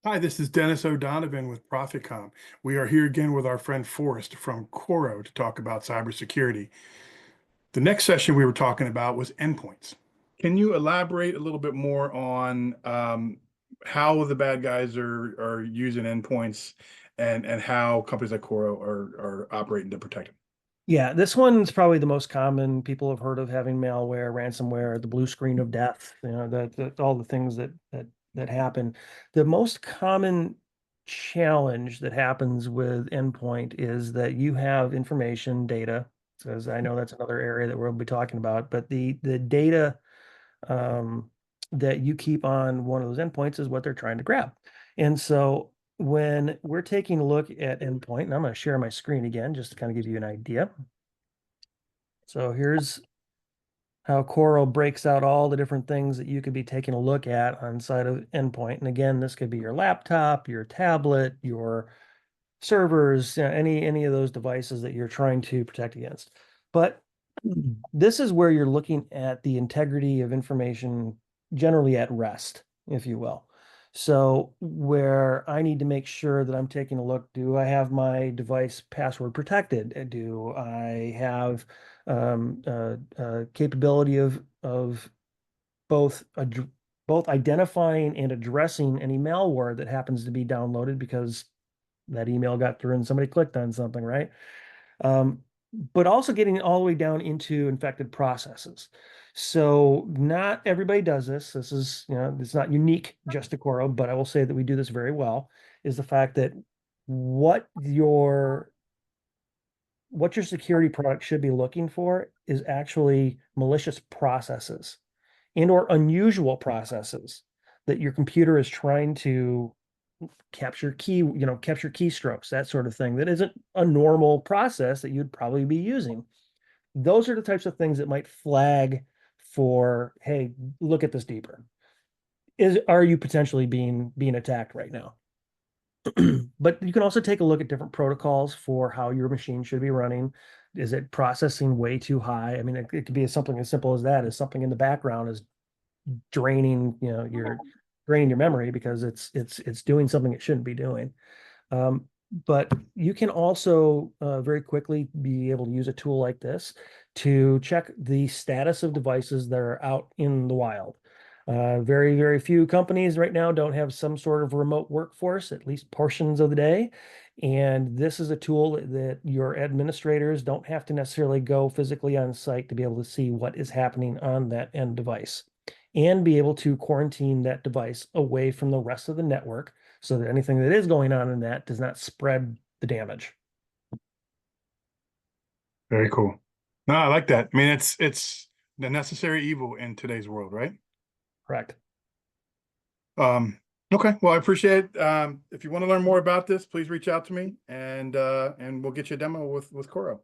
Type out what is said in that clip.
Hi, this is Denis O'Donovan with ProfitComm. We are here again with our friend Forrest from Coro to talk about cybersecurity. The next session we were talking about was endpoints. Can you elaborate a little bit more on how the bad guys are using endpoints and how companies like Coro are operating to protect them? Yeah, this one's probably the most common. People have heard of having malware, ransomware, the blue screen of death, all the things that happen. The most common challenge that happens with endpoint is that you have information, data, because I know that's another area that we'll be talking about, but the data um, that you keep on one of those endpoints is what they're trying to grab. And so when we're taking a look at endpoint, and I'm going to share my screen again just to kind of give you an idea. So here's how Coro breaks out all the different things that you could be taking a look at on side of endpoint. And again, this could be your laptop, your tablet, your servers, any of those devices that you're trying to protect against. But this is where you're looking at the integrity of information generally at rest, if you will. So where I need to make sure that I'm taking a look, do I have my device password protected? Do I have capability of both both identifying and addressing any malware that happens to be downloaded because that email got through and somebody clicked on something, right? Um, but also getting all the way down into infected processes. So not everybody does this. This is, it's not unique just to Coro, but I will say that we do this very well, is the fact that what your what your security product should be looking for is actually malicious processes and or unusual processes that your computer is trying to capture keystrokes, that sort of thing. That isn't a normal process that you'd probably be using. Those are the types of things that might flag for, hey, look at this deeper. Are you potentially being attacked right now? But you can also take a look at different protocols for how your machine should be running. Is it processing way too high? I mean, it could be something as simple as that, as something in the background is draining, draining your memory because it's doing something it shouldn't be doing. But you can also very quickly be able to use a tool like this to check the status of devices that are out in the wild. Very, very few companies right now don't have some sort of remote workforce, at least portions of the day. And this is a tool that your administrators don't have to necessarily go physically on site to be able to see what is happening on that end device and be able to quarantine that device away from the rest of the network so that anything that is going on in that does not spread the damage. Very cool. No, I like that. I mean, it's the necessary evil in today's world, right? Correct. Um, okay, well, I appreciate it. If you want to learn more about this, please reach out to me and we'll get you a demo with Coro.